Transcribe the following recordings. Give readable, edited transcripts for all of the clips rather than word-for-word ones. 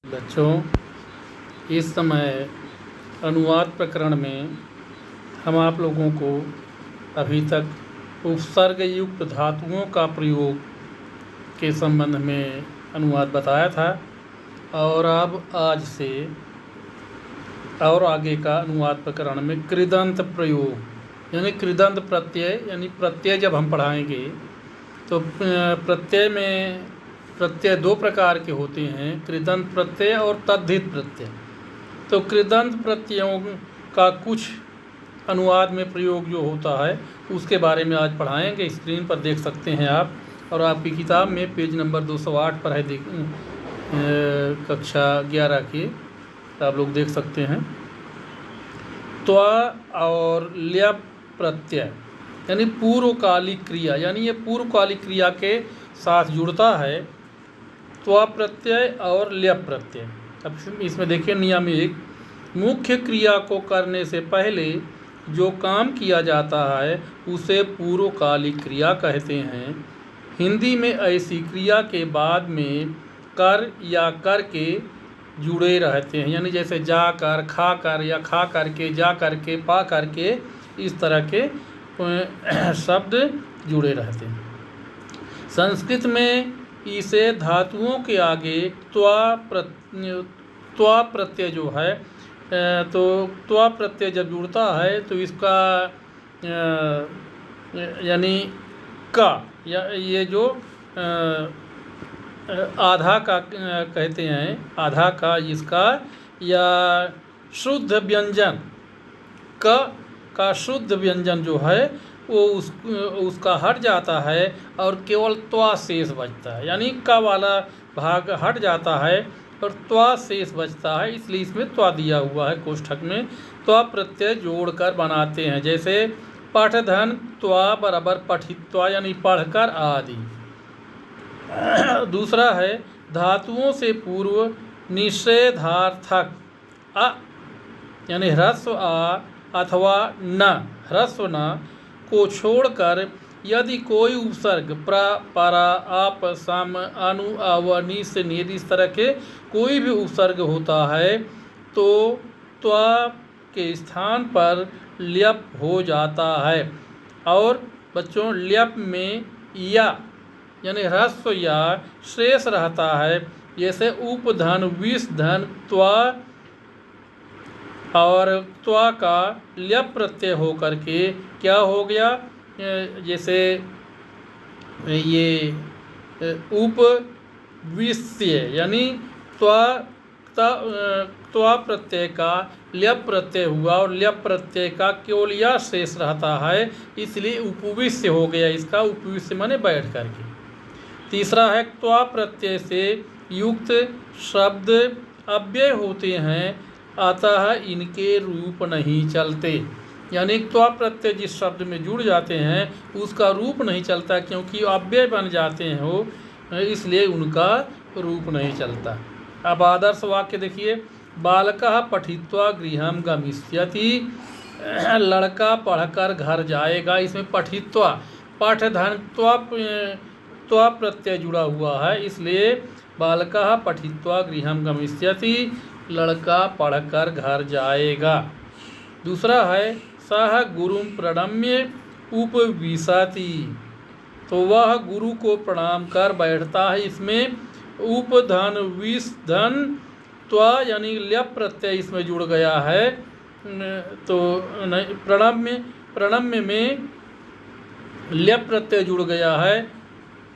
बच्चों, इस समय अनुवाद प्रकरण में हम आप लोगों को अभी तक उपसर्ग युक्त धातुओं का प्रयोग के संबंध में अनुवाद बताया था और अब आज से और आगे का अनुवाद प्रकरण में कृदंत प्रयोग यानी कृदंत प्रत्यय यानी प्रत्यय जब हम पढ़ाएंगे तो प्रत्यय दो प्रकार के होते हैं, कृदंत प्रत्यय और तद्धित प्रत्यय। तो कृदंत प्रत्ययों का कुछ अनुवाद में प्रयोग जो होता है उसके बारे में आज पढ़ाएंगे। स्क्रीन पर देख सकते हैं आप, और आपकी किताब में पेज नंबर 208 पर है, कक्षा 11 की, तो आप लोग देख सकते हैं। त्वा और ल्यप प्रत्यय यानी पूर्वकालिक क्रिया, यानी ये पूर्वकालिक क्रिया के साथ जुड़ता है, त्वा प्रत्यय और ल्यप प्रत्यय। अब इसमें देखिए नियम 1, मुख्य क्रिया को करने से पहले जो काम किया जाता है उसे पूर्वकालिक क्रिया कहते हैं। हिंदी में ऐसी क्रिया के बाद में कर या कर के जुड़े रहते हैं, यानी जैसे जा कर, खा कर या खा करके, जा करके, पा करके, इस तरह के शब्द जुड़े रहते हैं। संस्कृत में इसे धातुओं के आगे त्वा प्रत्यय जो है, तो त्वा प्रत्यय जब जुड़ता है तो इसका यानी का या ये जो आधा का कहते हैं, आधा का इसका या शुद्ध व्यंजन का शुद्ध व्यंजन जो है वो उसका हट जाता है और केवल त्वा शेष बचता है, यानी का वाला भाग हट जाता है और त्वा शेष बचता है, इसलिए इसमें त्वा दिया हुआ है कोष्ठक में। त्वा प्रत्यय जोड़कर बनाते हैं, जैसे पठधन त्वा बराबर पठित्वा यानी पढ़कर आदि। दूसरा है धातुओं से पूर्व निषेधार्थक अ यानी ह्रस्व आ अथवा न, ह्रस्व न को छोड़कर यदि कोई उपसर्ग प्र, परा, आप, सम, अनु, अव, नि से नियत इस तरह के कोई भी उपसर्ग होता है तो त्वा के स्थान पर ल्यप हो जाता है। और बच्चों, ल्यप में या यानी ह्रस्व या शेष रहता है, जैसे उपधन, विषधन, त्वा, और त्वा का ल्यप प्रत्यय हो करके क्या हो गया, जैसे ये उपविश्य यानी त्वा प्रत्यय का ल्यप प्रत्यय हुआ और ल्यप प्रत्यय का केवल या शेष रहता है, इसलिए उपविश्य हो गया इसका, उपविश्य माने बैठ करके। तीसरा है त्वा प्रत्यय से युक्त शब्द अव्यय होते हैं, अतः इनके रूप नहीं चलते, यानी त्वा प्रत्यय जिस शब्द में जुड़ जाते हैं उसका रूप नहीं चलता, क्योंकि अव्यय बन जाते हैं वो, इसलिए उनका रूप नहीं चलता। अब आदर्श वाक्य देखिए, बालकः पठित्वा गृहं गमिष्यति, लड़का पढ़कर घर जाएगा। इसमें पठित्वा पठधन त्वा प्रत्यय जुड़ा हुआ है, इसलिए बालकः पठित्वा गृहं गमिष्यति, लड़का पढ़कर घर जाएगा। दूसरा है सह गुरुं प्रणम्य उपविशति, तो वह गुरु को प्रणाम कर बैठता है। इसमें उपधन, विषधन, त्वा यानी ल्यप प्रत्यय इसमें जुड़ गया है, तो प्रणम्य में ल्यप प्रत्यय जुड़ गया है,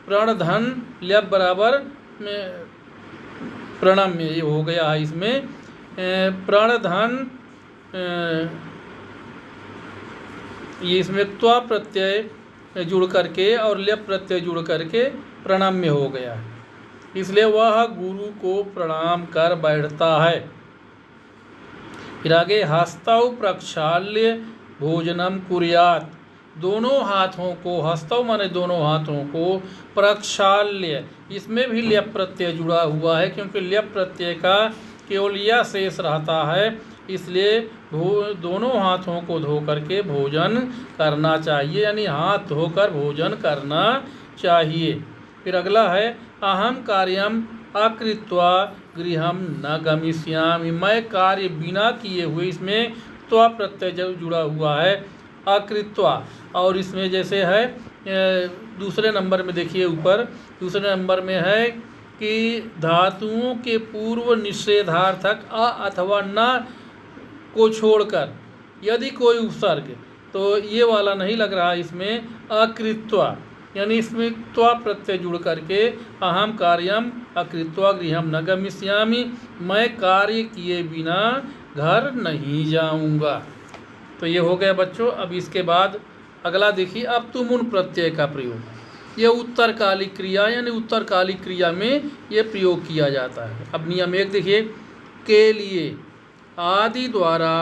प्रणधन ल्यप बराबर में प्रणम्य ये हो गया है। इसमें प्रणधन ये इसमें त्वा प्रत्यय जुड़ करके और ल्यप प्रत्यय जुड़ करके प्रणम्य हो गया है, इसलिए वह गुरु को प्रणाम कर बैठता है। फिर आगे हस्तौ प्रक्षाल्य भोजनम कुर्यात्, दोनों हाथों को, हस्तौ माने दोनों हाथों को, प्रक्षाल्य इसमें भी ल्यप प्रत्यय जुड़ा हुआ है, क्योंकि ल्यप प्रत्यय का केवल या शेष रहता है, इसलिए दोनों हाथों को धो करके भोजन करना चाहिए, यानी हाथ धोकर भोजन करना चाहिए। फिर अगला है अहम कार्यम अकृत्वा गृहम न गमिष्यामि, मैं कार्य बिना किए हुए, इसमें त्वा प्रत्यय जुड़ा हुआ है अकृत्वा। और इसमें जैसे है दूसरे नंबर में देखिए ऊपर दूसरे नंबर में है कि धातुओं के पूर्व निषेधार्थक अ अथवा न को छोड़कर यदि कोई उपसर्ग, तो ये वाला नहीं लग रहा इसमें, अकृत्वा, यानी इसमें त्वा प्रत्यय जुड़ करके अहम कार्यम अकृत्वा गृहम न गमिष्यामि, मैं कार्य किए बिना घर नहीं जाऊंगा। तो ये हो गया बच्चों। अब इसके बाद अगला देखिए, अब तुमुन प्रत्यय का प्रयोग। यह उत्तरकालिक क्रिया यानी उत्तरकालिक क्रिया में ये प्रयोग किया जाता है। अब नियम 1 देखिए, के लिए आदि द्वारा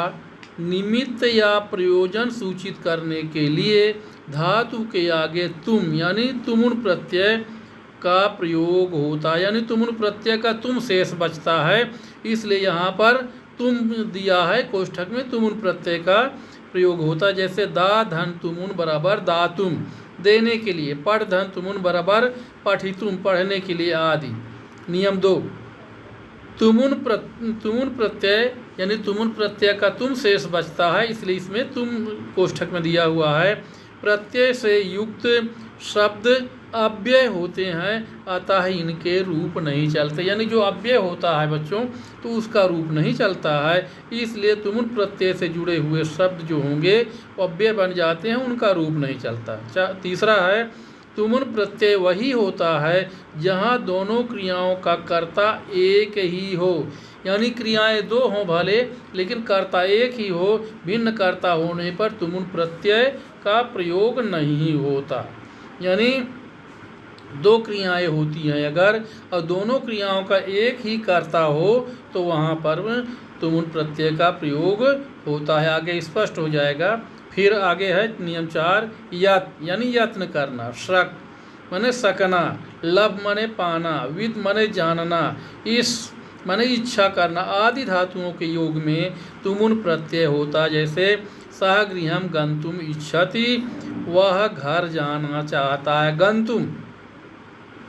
निमित्त या प्रयोजन सूचित करने के लिए धातु के आगे तुम यानी तुमुन प्रत्यय का प्रयोग होता है, यानी तुमुन प्रत्यय का तुम शेष बचता है, इसलिए यहाँ पर तुम दिया है कोष्ठक में, तुमुन प्रत्यय का प्रयोग होता है। जैसे दा धन तुमुन बराबर दातुम, देने के लिए, पढ़ धन तुमुन बराबर पठितुम, पढ़ने के लिए आदि। नियम 2, तुमुन प्रत्यय यानी तुमुन प्रत्यय का तुम शेष बचता है, इसलिए इसमें तुम कोष्ठक में दिया हुआ है। प्रत्यय से युक्त शब्द अव्यय होते हैं, अतः इनके रूप नहीं चलते, यानी जो अव्यय होता है बच्चों तो उसका रूप नहीं चलता है, इसलिए तुमुन प्रत्यय से जुड़े हुए शब्द जो होंगे वो अव्यय बन जाते हैं, उनका रूप नहीं चलता। तीसरा है, तुमुन प्रत्यय वही होता है जहाँ दोनों क्रियाओं का कर्ता एक ही हो, यानी क्रियाएं दो हों भले लेकिन कर्ता एक ही हो, भिन्न कर्ता होने पर तुमुन प्रत्यय का प्रयोग नहीं होता। यानी दो क्रियाएं होती हैं अगर, और दोनों क्रियाओं का एक ही कर्ता हो तो वहाँ पर तुमुन प्रत्यय का प्रयोग होता है। आगे स्पष्ट हो जाएगा। फिर आगे है नियम 4, यत यानी यत्न करना, शक माने सकना, लब माने पाना, विद माने जानना, इस माने इच्छा करना, आदि धातुओं के योग में तुमुन प्रत्यय होता। जैसे सह गृहम गंतुम इच्छति, वह घर जाना चाहता है, गंतुम,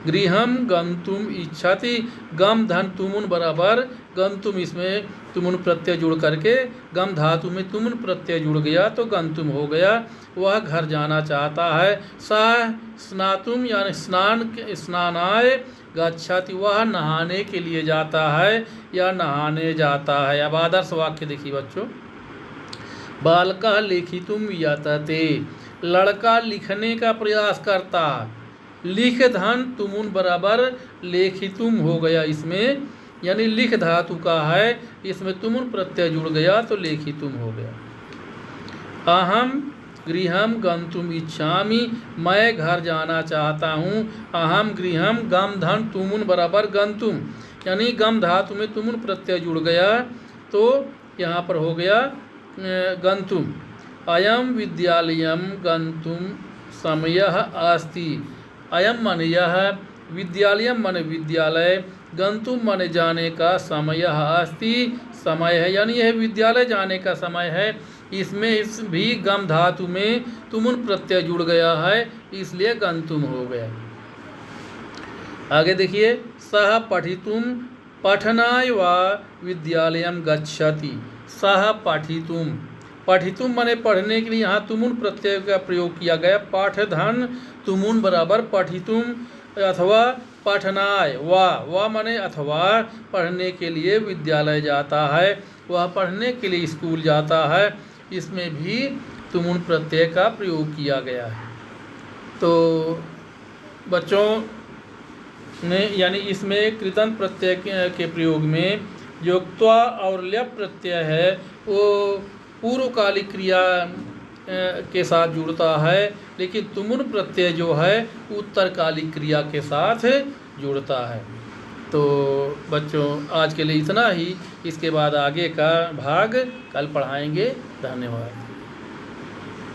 गृहम गंतुम इच्छति, गम धन तुमुन बराबर गंतुम, इसमें तुमुन प्रत्यय जुड़ करके गम धातु में तुमुन प्रत्यय जुड़ गया तो गंतुम हो गया, वह घर जाना चाहता है। सह स्नातुम यानी स्नानाय गच्छति, वह नहाने के लिए जाता है या नहाने जाता है। अब आदर्श वाक्य देखिए बच्चों, बालकः लेखितुम यतते, लड़का लिखने का प्रयास करता, लिख धन तुमुन बराबर लेखितुम हो गया इसमें, यानी लिख धातु का है, इसमें तुमुन प्रत्यय जुड़ गया तो लेखितुम हो गया। अहम गृहम गंतुम इच्छामि, मैं घर जाना चाहता हूँ, अहम गृहम गम धन तुमुन बराबर गंतुम, यानी गम धातु में तुमुन प्रत्यय जुड़ गया तो यहाँ पर हो गया गंतुम। अयम विद्यालयम गंतुम समयः अस्ति, अयम माने यह, विद्यालयम माने विद्यालय, गंतुम माने जाने का, समयः अस्ति समय है, यानी यह विद्यालय जाने का समय है, इसमें इस भी गम धातु में तुमुन प्रत्यय जुड़ गया है इसलिए गंतुम हो गया। आगे देखिए, सह पठितुम पठनाय वा विद्यालयम गच्छति, सह पठितुम, पठितुम माने पढ़ने के लिए, यहाँ तुमुन प्रत्यय का प्रयोग किया गया, पाठ धन तुमुन बराबर पठितुम अथवा पठनाय, वा माने अथवा पढ़ने के लिए विद्यालय जाता है, वह पढ़ने के लिए स्कूल जाता है, इसमें भी तुमुन प्रत्यय का प्रयोग किया गया है। तो बच्चों ने यानी इसमें कृतन प्रत्यय के प्रयोग में जो त्वा और ल्यप प्रत्यय है वो पूर्वकालिक क्रिया के साथ जुड़ता है, लेकिन तुमुन प्रत्यय जो है उत्तरकालिक क्रिया के साथ जुड़ता है। तो बच्चों आज के लिए इतना ही, इसके बाद आगे का भाग कल पढ़ाएंगे। धन्यवाद।